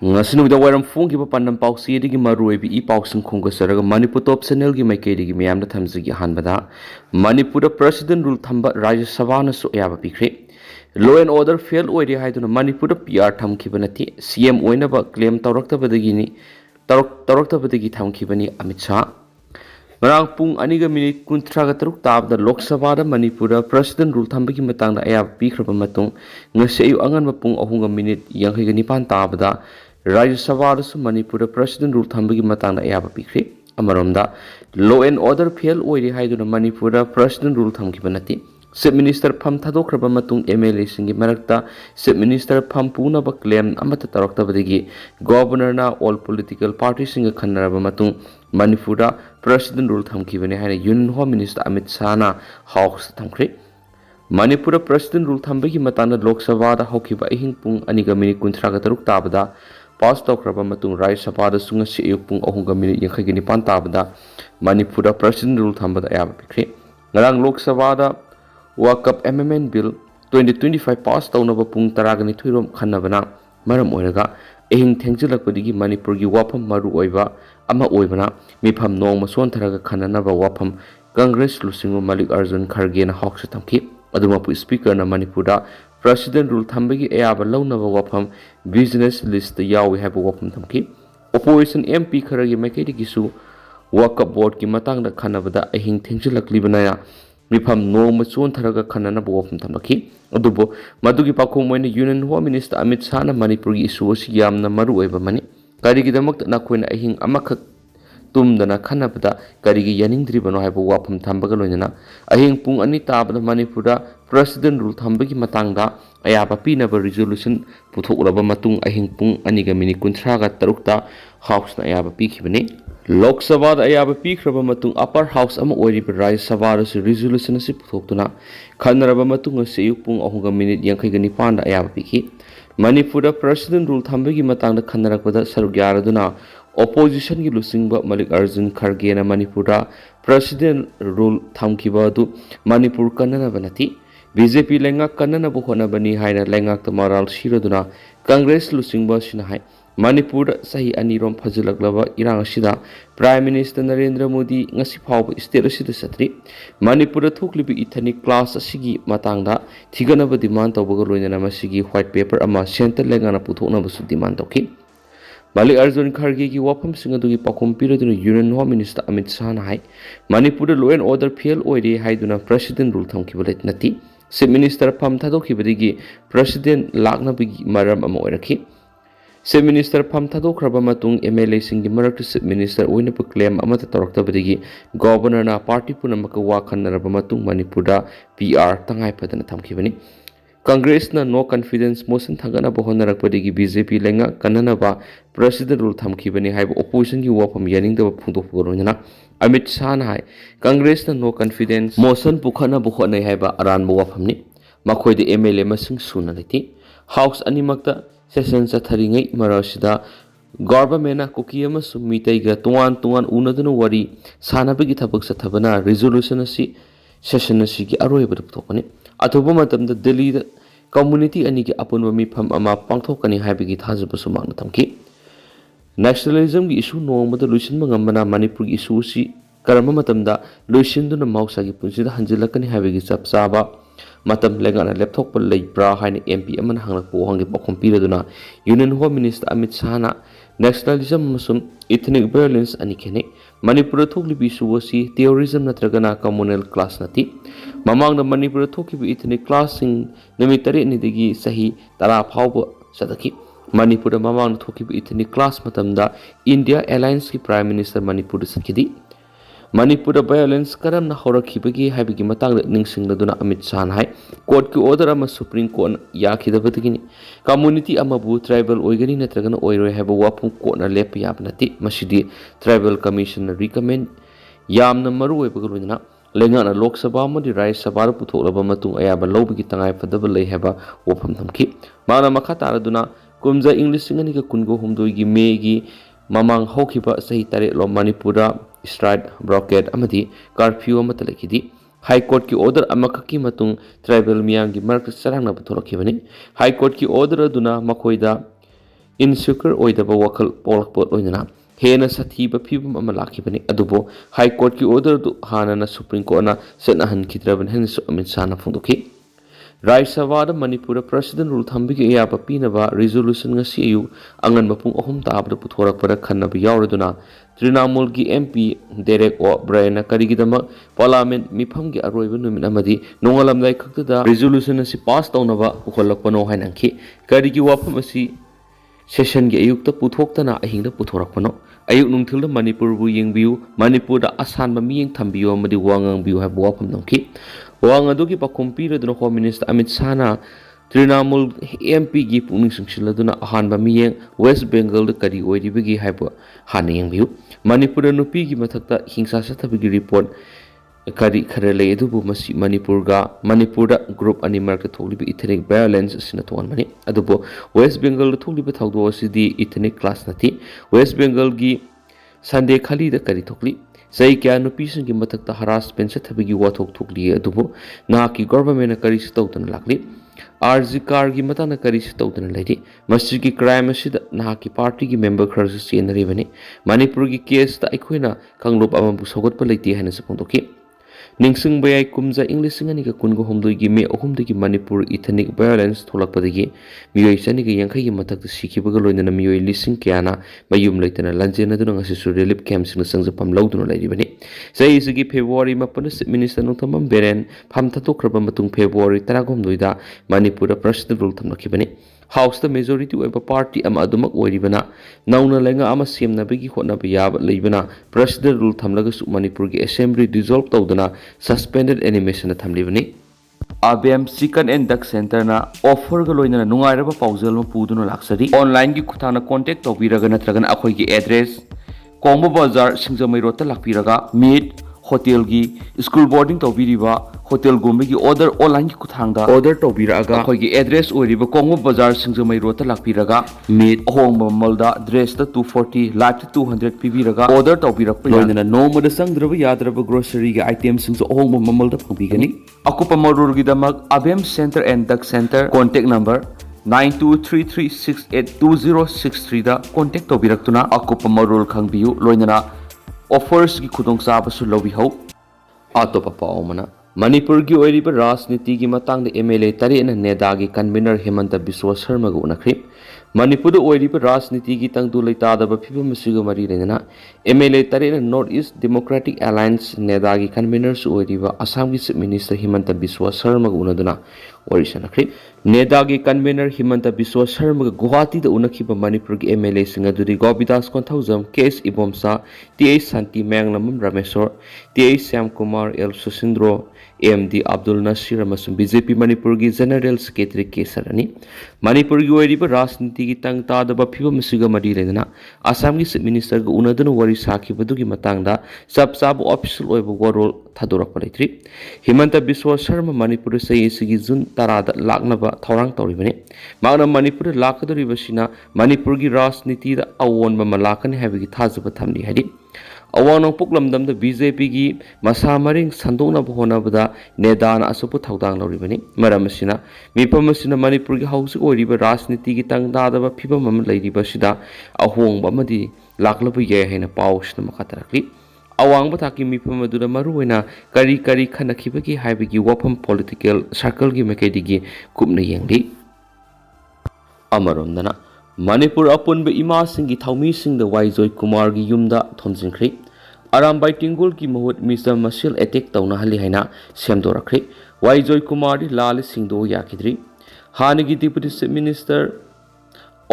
Ngasinuda wairam phone ki pandam pausi digi maroi bi pausing khungga saraga Manipur top channel gi maikei digi miyamna thamjigi hanbada Manipur president rule thamba Rajya Sabha na so yaba pikre law and order fail oiri haiduna Manipur PR thamkhibanati CM oinaba claim touraktabadagi ni touraktabadagi thamkhibani Amit shah Marang pung aniga minute kuntraga taruk tabda Lok Sabha da Manipur president rule thambagi matangda ayaba pikraba matung ngasayu angan mapung ahunga minute yankhai ga nipan tabda Rajya Sabha da Manipur president rule thambagi matangda ayaba pikre amaromda law and order fail oiri haiduna Manipur president rule thamkibanati Chief Minister Pham thadokraba matung MLA singi marakta Chief Minister Pham punaba claim amata taraktabadagi Governor na all political parties singa khanaraba matung Manipur president rule thamkibani haina Union Home Minister Amit shah na House thamkre Manipur president rule thambagi matana Lok Sabha da hokiba ihing pung aniga minute kuntraga taruk tabada pass tokraba matung Rajya Sabha da sunga siyuk pung ahunga minute yankhai ga nipan tabada Manipur president rule thambada ayaba pikre ngarang Lok Sabha da World Cup Amendment Bill 2025 pass taunaba pung taragani thuirom khannabana maram oiraga ehing thengjilakpadigi Manipur gi wafam maru oiba ama oibana mifam nongma sontharaga khananaba wafam Congress lusingu Malik Arjun Kharge na hawksa thamki adumapu speaker na Manipur da president rule thambagi ayaba lawnaba wafam business list yawi haba wafam thamki opposition MP kharagi maikedi gisu World Cup board ki matangda khanabada ehing thengjilaklibanaya Mifam nongma sontharaga khananaba wafam thamki adubo madugi pakhom moina Union Home Minister Amit shah na Manipur gi issue si yamna maru oiba mani karigidamak na koina ahing amakhak tumdana khanabada karigi yaningdribano haiba wafam thambaga loinana ahing pung ani tabada Manipur da president rule thambagi matangda ayaba pinaba resolution puthokraba matung ahing pung aniga minute kunthraga tarukta house na ayaba pikhibani Lok Sabha da ayaba pikraba matung upper house ama oiriba Rajya Sabha da resolution si puthoktuna khanaraba matung asiyuk pung ahunga minute yankhai ga nipan da ayaba pikhi Manipur president rule thambagi matangda khanarakpada saruk yaraduna opposition gi lusingba Malik Arjun Kharge na Manipur president rule thamkiba du Manipur kanana banati BJP lenga kanana bu hona bani haina lenga ta moral shiraduna Congress lusingba sinahai Manipur sahi anirom phajilaklaba irang asida Prime Minister Narendra Modi ngasi phawba state asida satri Manipur thoklibi ethnic class asigi matangda thiganaba demand tawbaga loinana masigi white paper ama center lengana puthokna basu demand tawki Malik Arjun Kharge ki wafam singadugi pakhom piraduna Union Home Minister Amit shah na hai Manipur law and order fail oire haiduna president rule thamkibalet nati Chief Minister Pham thadokibadigi president lakna bigi maram ama oirakhi Chief Minister Pham thadokraba matung MLA singi marakta Chief Minister oinapa claim amata taraktabadagi Governor na party punamaka wakhanaraba matung Manipur da PR tangai padana thamkibani Congress na no confidence motion thangana bohonarakpadagi BJP lenga kananaba president rule thamkibani haiba opposition gi wafam yaningdaba phungdokpugorona Amit shah na hai Congress na no confidence motion pukhana bohonai haiba aranba wafamni makhoide MLA masing suna leti house animakta session satharingai marasida government na kokiyama sumitaiga tuan unaduna wari sanabagi thabak sathabana resolution asi session asi gi aroiba thokani atoba matamda Delhi da community ani gi apunwa mifam ama pangthokani haibagi thajaba sumangna thamki nationalism gi issue nomada luisinma ngamana Manipur gi issue si karama matamda luisinduna mausa gi punsida hanjilakani haibagi chapsaba matam lengana laptop pa leibra haina MP amana hanglakpo hangi pakhom piraduna Union Home Minister Amit shah na nationalism masum ethnic violence ani khene Manipur thoklibi suwasi terrorism natragana communal class nati mamang na Manipur thoklibi ethnic class sing namitare ni degi sahi tara phawba sadaki Manipur mamang thoklibi ethnic class matamda India Alliance ki Prime Minister Manipur sakidi Manipur violence karam na horakibagi haibagi matang ningsingladuna Amit shah hai court ki order ama Supreme Court yakhidabadagini community ama bu tribal oigani natragana oiroi haiba wapum court na lep yabnati masidi tribal commission recommend yamna maru oibaga loina lengana Lok Sabha ma di Rajya Sabha puthokraba matung ayaba lobagi tangai fadaba lei haiba wafam thamki mana makha taraduna kumja English singani ka kungo humdoi gi me gi mamang hokiba sahi tare lo Manipur strike blockade amadi curfew amata lekidi High Court की order अमककी मतुंग tribal मियांगी मरक सरंगना बथोरखिबनी High Court की order अदुना मखोइदा insecure oidaba wakal polakpot oinana hena sathiba phibum ama lakhibani adubo high court ki order du hanana supreme court na setnahan khidraban hensu Amit Shah na phongdoki Rajya Sabha da Manipur President rule thambigi ayaba pinaba resolution ngasi ayu angan mapung ahum tabda puthorakpada khannabi yawraduna Trinamool gi MP Derek O'Brien karigidama parliament mifamgi aroiba numit amadi nongalamdai khaktada resolution asi pass tawnaba ukholakpano hainangki karigi wafam asi session gi ayukta puthoktana ahingda puthorakpano ayuk nungthilda Manipur bu yengbiu Manipur da asan ba miyeng thambiyo amadi wangang biu ha wafam nongki wang adugi pakumpira duna Home Minister Amit Shah na Trinamool MP gi puning sungsiladuna ahanba miyeng West Bengal da kari oidibagi haiba hana yengbiu Manipur nupi gi mathakta hingsa sathabigi report kari kharale edubu masi Manipur da group ani mark tholibi ethnic violence sina thon mani adubo West Bengal da tholibi thawdo asidi ethnic class nati West Bengal gi Sunday khali da kari thokli sai kya nupi sing gi mathakta harassment sathabigi wathok thokli adubo na ki government kari stawtana lakli RG car gi matana kari stawtana lady masjid gi crime asida na ki party gi member kharsu chenari bani Manipur gi case ta aikhoina kanglop amabu sogot pa leiti hana sapongdoki Ningsing bayai kumza English singani ka kungo homdoi gi me ohumdoi gi Manipur ethnic violence tholakpadagi miyoi chani gi yankhai gi mathakta sikhibaga loinana miyoi lising kyana mayum leitana lanjena duna ngasi su relief camp sing sangjapam lauduna lairibani sai isigi February mapana minister nongthamam beren pham thatokraba matung February 13 da Manipur da president rule thamlakibani House the majority of a party am adumak oiribana nauna lenga ama semnabagi hotnaba yaba leibana president rule thamlagasu Manipur gi assembly dissolve tawdana suspended animation na thamlibani ABM Chicken and Duck Center na offer ga loina nungairaba paujal ma puduna laksari online gi khutana contact tawbiraga natragana akhoi gi address Kombo Bazar Singjamai Road ta lakpiraga meet hotel gi school boarding tawbiriba hotel gombe gi order online gi kuthangda order tawbiraga akhoi gi address oiriba Kombo Bazar Singjamai Road ta lakpiraga meet ahongba malda dress ta 240 light ta 200 pibiraga order tawbirak loina nomada sangdraba yadraba grocery gi items sing ahongba mamalda phobigani akupa marur gi damak ABM Center and Duck Center contact number 9233682063 da contact tawbiraktuna akupa marul khangbiu loinana offers ki khudong sabasu lobi ho atopa paomana Manipur gi oiriba rajniti gi matang de MLA tari na neda gi convener Hemanta Biswa Sharma gu unakri Manipur da oiriba rajniti gi tangdu leita da ba phibam masiga mari renana MLA tari na North East Democratic Alliance neda gi convener su oiriba Assam gi Chief Minister Hemanta Biswa Sharma gu unaduna orisana kri neda gi convener Hemanta Biswa Sharma gu Guwahati da unakhiba Manipur gi MLA singa duri Gobidas Konthaujam KS Ibomsa TA Santi Manglamam Rameswar TA Syam Kumar L Susindro AMD Abdul Nasir amasung BJP Manipur gi General Secretary Kesarani Manipur gi oiriba rajniti gi tang ta da ba phibam siga mari renana Assam gi Chief Minister gu unaduna wari sakibadu gi matangda sab sab official oiba warol thadorak palaitri Hemanta Biswa Sharma Manipur sai sigi June 10 da laknaba thorang tawribani magna Manipur lakadoriba sina Manipur gi rajniti da awonba malakani habigi thajaba thamni hadi Awanong puklamdam da BJP gi masa maring sandokna honabada nedana asupu thaudang loribani maram asina mipam asina Manipur gi hausi oiriba rajniti gi tangda da phibam am leiriba sida ahongba amadi laklaba ye haina pawsna makatarakli awangba thaki mipam adura maruina kari khanakhibagi haibagi wafam political circle gi mekaidigi kupna yengli amaromdana Manipur apunba ima singi thaumi singda Waijoy Kumar gi yumda thonjinkhri Arambai Tingul ki mahut Mr. Marshall attack tawna hali haina semdorakri Waijoy Kumar di lal singdo yakidri Hanigi Deputy Chief Minister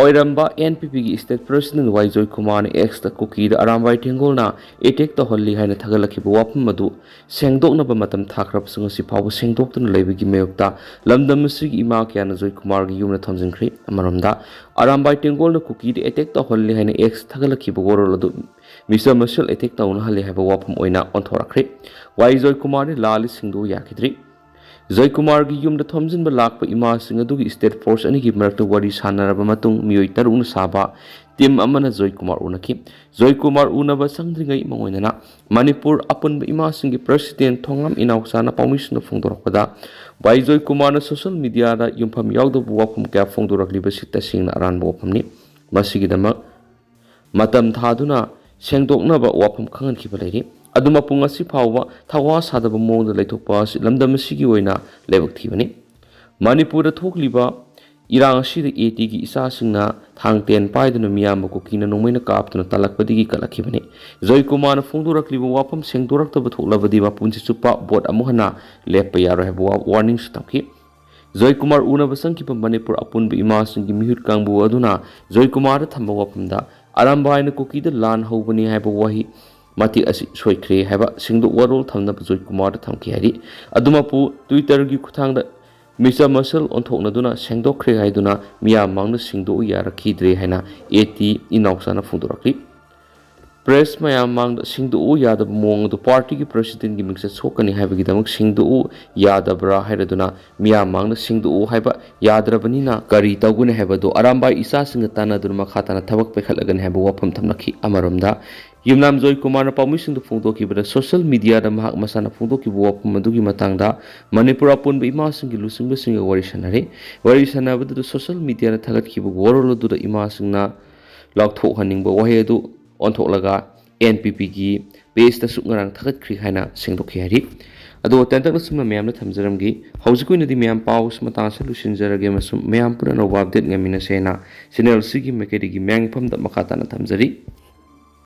Oiramba NPP gi State President Waijoy Kumar ni ex ta kuki da Arambai Tingul na attack to hali haina thagalaki wapam madu sengdokna ba matam thakrap sungasi phaw sengdoktuna leibigi meyokta lamdam sig ima kyana Joy Kumar gi yumna thonjinkhri amaromda Arambai Tingol na kuki di attack to hali haina ex thagalaki borol adu Mr. Marshall attack tawna hali haba wapam oina onthorakri Waijoy Kumar ni lal singdo yakidri Joy Kumar gi yumda thomjinba lakpa ima sing adugi state force ani gi marakta wari sanaraba matung miyoi taruna saba team amana Joy Kumar unaki Joy Kumar unaba sangdringai mangoinana Manipur apunba ima sing gi president thongam inausana permission phongdorakpada Waijoy Kumar na social media da yumpham yawda wapam kya phongdorakliba sita singna aranba wapamni ꯃꯁꯤꯒꯤꯗꯃꯛ ꯃꯇꯝ ꯊꯥꯗꯨꯅ ꯁꯦꯡꯗꯣꯛꯅꯕ ꯋꯥꯐꯝ ꯈꯪꯍꯟꯈꯤꯕ ꯂꯩꯔꯤ꯫ ꯑꯗꯨ ꯃꯄꯨꯡ ꯑꯁꯤ ꯐꯥꯎꯕ ꯊꯋꯥ ꯁꯥꯗꯕ ꯃꯑꯣꯡꯗ ꯂꯩꯊꯣꯛꯄ ꯑꯁꯤ ꯂꯝꯗꯝ ꯑꯁꯤꯒꯤ ꯑꯣꯏꯅ ꯂꯥꯏꯕꯛ ꯊꯤꯕꯅꯤ꯫ ꯃꯅꯤꯄꯨꯔꯗ ꯊꯣꯛꯂꯤꯕ ꯏꯔꯥꯡ ꯑꯁꯤꯗ ꯑꯦꯇꯤꯒꯤ ꯏꯆꯥꯁꯤꯡꯅ ꯊꯥꯡ ꯇꯦꯟ ꯄꯥꯏꯗꯨꯅ ꯃꯤꯌꯥꯝꯕꯨ ꯀꯨꯀꯤꯅ ꯅꯣꯡꯃꯩꯅ ꯀꯥꯞꯇꯨꯅ ꯇꯥꯜꯂꯛꯄꯗꯒꯤ ꯀꯠꯂꯛꯈꯤꯕꯅꯤ꯫ ꯖꯣꯏꯀꯨꯃꯥꯔꯅ ꯐꯣꯡꯗꯣꯔꯛꯂꯤꯕ ꯋꯥꯐꯝ ꯁꯦꯡꯗꯣꯔꯛꯇꯕ ꯊꯣꯛꯂꯕꯗꯤ ꯃꯄꯨꯟꯁꯤ ꯆꯨꯞꯄ ꯚꯣꯠ ꯑꯃꯨꯛ ꯍꯟꯅ ꯂꯦꯞꯄ ꯌꯥꯔꯣꯏ ꯍꯥꯏꯕ ꯋꯥꯔꯅꯤꯡꯁꯨ ꯊꯝꯈꯤ꯫ ꯖꯣꯏꯀꯨꯃꯥꯔ ꯎꯅꯕ ꯆꯪꯈꯤꯕ ꯃꯅꯤꯄꯨꯔ ꯑꯄꯨꯟꯕ ꯏꯃꯥꯁꯤꯡꯒꯤ ꯃꯤꯍꯨꯠ ꯀꯥꯡꯕꯨ ꯑꯗꯨꯅ ꯖꯣꯏꯀꯨꯃꯥꯔꯗ ꯊꯝꯕ ꯋꯥꯐꯝꯗ ꯑꯔꯥꯝꯕ ꯍꯥꯏꯅ ꯀꯨꯀꯤꯗ ꯂꯥꯟ ꯍꯧꯕꯅꯤ ꯍꯥꯏꯕ ꯋꯥꯍꯩ ꯃꯇꯤꯛ ꯑꯁꯤ ꯁꯣꯏꯈ꯭ꯔꯦ ꯍꯥꯏꯕ ꯁꯤꯡꯗꯣꯛ ꯋꯥꯔꯣꯜ ꯊꯝꯅꯕ ꯖꯣꯏꯀꯨꯃꯥꯔꯗ ꯊꯝꯈꯤ ꯍꯥꯏꯔꯤ꯫ ꯑꯗꯨꯃꯄꯨ ꯇ꯭ꯋꯤꯇꯔꯒꯤ ꯈꯨꯠꯊꯥꯡꯗ ꯃꯤꯆ ꯃꯁꯜ ꯑꯣꯟꯊꯣꯛꯅꯗꯨꯅ ꯁꯦꯡꯗꯣꯛꯈ꯭ꯔꯦ ꯍꯥꯏꯗꯨꯅ ꯃꯤꯌꯥꯝ ꯃꯥꯡꯗ ꯁꯦꯡꯗꯣꯛꯎ ꯌꯥꯔꯛꯈꯤꯗ꯭ꯔꯦ ꯍꯥꯏꯅ ꯑꯦꯇꯤ ꯏꯅꯥꯎꯆꯥꯅ ꯐꯣꯡꯗꯣꯔꯛꯂꯤ꯫ ꯄ꯭ꯔꯦꯁ ꯃꯌꯥꯝ ꯃꯥꯡꯗ ꯁꯦꯡꯗꯣꯛꯎ ꯌꯥꯗꯕ ꯃꯑꯣꯡ ꯑꯗꯨ ꯄꯥꯔꯇꯤꯒꯤ ꯄ꯭ꯔꯁꯤꯗꯦꯟꯒꯤ ꯃꯤꯡꯆꯠ ꯁꯣꯛꯀꯅꯤ ꯍꯥꯏꯕꯒꯤꯗꯃꯛ ꯁꯦꯡꯗꯣꯛꯎ ꯌꯥꯗꯕ꯭ꯔꯥ ꯍꯥꯏꯔꯗꯨꯅ ꯃꯤꯌꯥꯝ ꯃꯥꯡꯗ ꯁꯦꯡꯗꯣꯛꯎ ꯍꯥꯏꯕ ꯌꯥꯗ꯭ꯔꯕꯅꯤꯅ ꯀꯔꯤ ꯇꯧꯒꯅꯤ ꯍꯥꯏꯕꯗꯨ ꯑꯔꯥꯝꯕꯥꯏ ꯏꯆꯥꯁꯤꯡꯒ ꯇꯥꯟꯅꯗꯨꯅ ꯃꯈꯥ ꯇꯥꯅ ꯊꯕꯛ ꯄꯥꯏꯈꯠꯂꯒꯅꯤ ꯍꯥꯏꯕ ꯋꯥꯐꯝ ꯊꯝꯂꯛꯈꯤ꯫ ꯑꯃꯔꯣꯝꯗ ꯌꯨꯝꯅꯥꯝ ꯖꯣꯏꯀꯨꯃꯥꯔꯅ ꯄꯥꯎꯃꯤꯁꯤꯡꯗ ꯐꯣꯡꯗꯣꯛꯈꯤꯕꯗ ꯁꯣꯁꯤꯌꯦꯜ ꯃꯤꯗꯤꯌꯥꯗ ꯃꯍꯥꯛ ꯃꯁꯥꯅ ꯐꯣꯡꯗꯣꯛꯈꯤꯕ ꯋꯥꯐꯝ ꯑꯗꯨꯒꯤ ꯃꯇꯥꯡꯗ ꯃꯅꯤꯄꯨꯔ ꯑꯄꯨꯟꯕ ꯏꯃꯥꯁꯤꯡꯒꯤ ꯂꯨꯆꯤꯡꯕꯁꯤꯡꯒ ꯋꯥꯔꯤ ꯁꯥꯟꯅꯔꯤ꯫ ꯋꯥꯔꯤ ꯁꯥꯟꯅꯕꯗꯨꯗ ꯁꯣꯁꯤꯌꯦꯜ ꯃꯤꯗꯤꯌꯥꯗ ꯊꯥꯒꯠꯈꯤꯕ ꯋꯥꯔꯣꯜ ꯑꯗꯨꯗ ꯏꯃꯥꯁꯤꯡꯅ ꯂꯥꯎꯊꯣꯛꯍꯟꯅꯤꯡꯕ ꯋꯥꯍꯩ ꯑꯗꯨ ꯑꯣꯟꯊꯣꯛꯂꯒ NPPꯒꯤ ꯄꯦꯖꯇꯁꯨ ꯉꯔꯥꯡ ꯊꯥꯒꯠꯈ꯭ꯔꯤ ꯍꯥꯏꯅ ꯁꯦꯡꯗꯣꯛꯈꯤ ꯍꯥꯏꯔꯤ꯫ ꯑꯗꯣ ꯇꯦꯟꯇꯛꯅ ꯁꯨꯝꯅ ꯃꯌꯥꯝꯅ ꯊꯝꯖꯔꯝꯈꯤ꯫ ꯍꯧꯖꯤꯛ ꯑꯣꯏꯅꯗꯤ ꯃꯌꯥꯝ ꯄꯥꯎ ꯃꯇꯥꯡ ꯑꯁꯤ ꯂꯣꯏꯁꯤꯟꯖꯔꯒꯦ ꯑꯃꯁꯨꯡ ꯃꯌꯥꯝ ꯄꯨꯟꯅ ꯑꯅꯧꯕ ꯑꯞꯗꯦꯠ ꯉꯝꯃꯤꯟꯅꯁꯦꯅ ꯆꯦꯅꯦꯜ ꯑꯁꯤꯒꯤ ꯃꯥꯏꯀꯩꯗꯒꯤ ꯃꯌꯥꯝꯒꯤ ꯃꯐꯝꯗ ꯃꯈꯥ ꯇꯥꯅ ꯊꯝꯖꯔꯤ꯫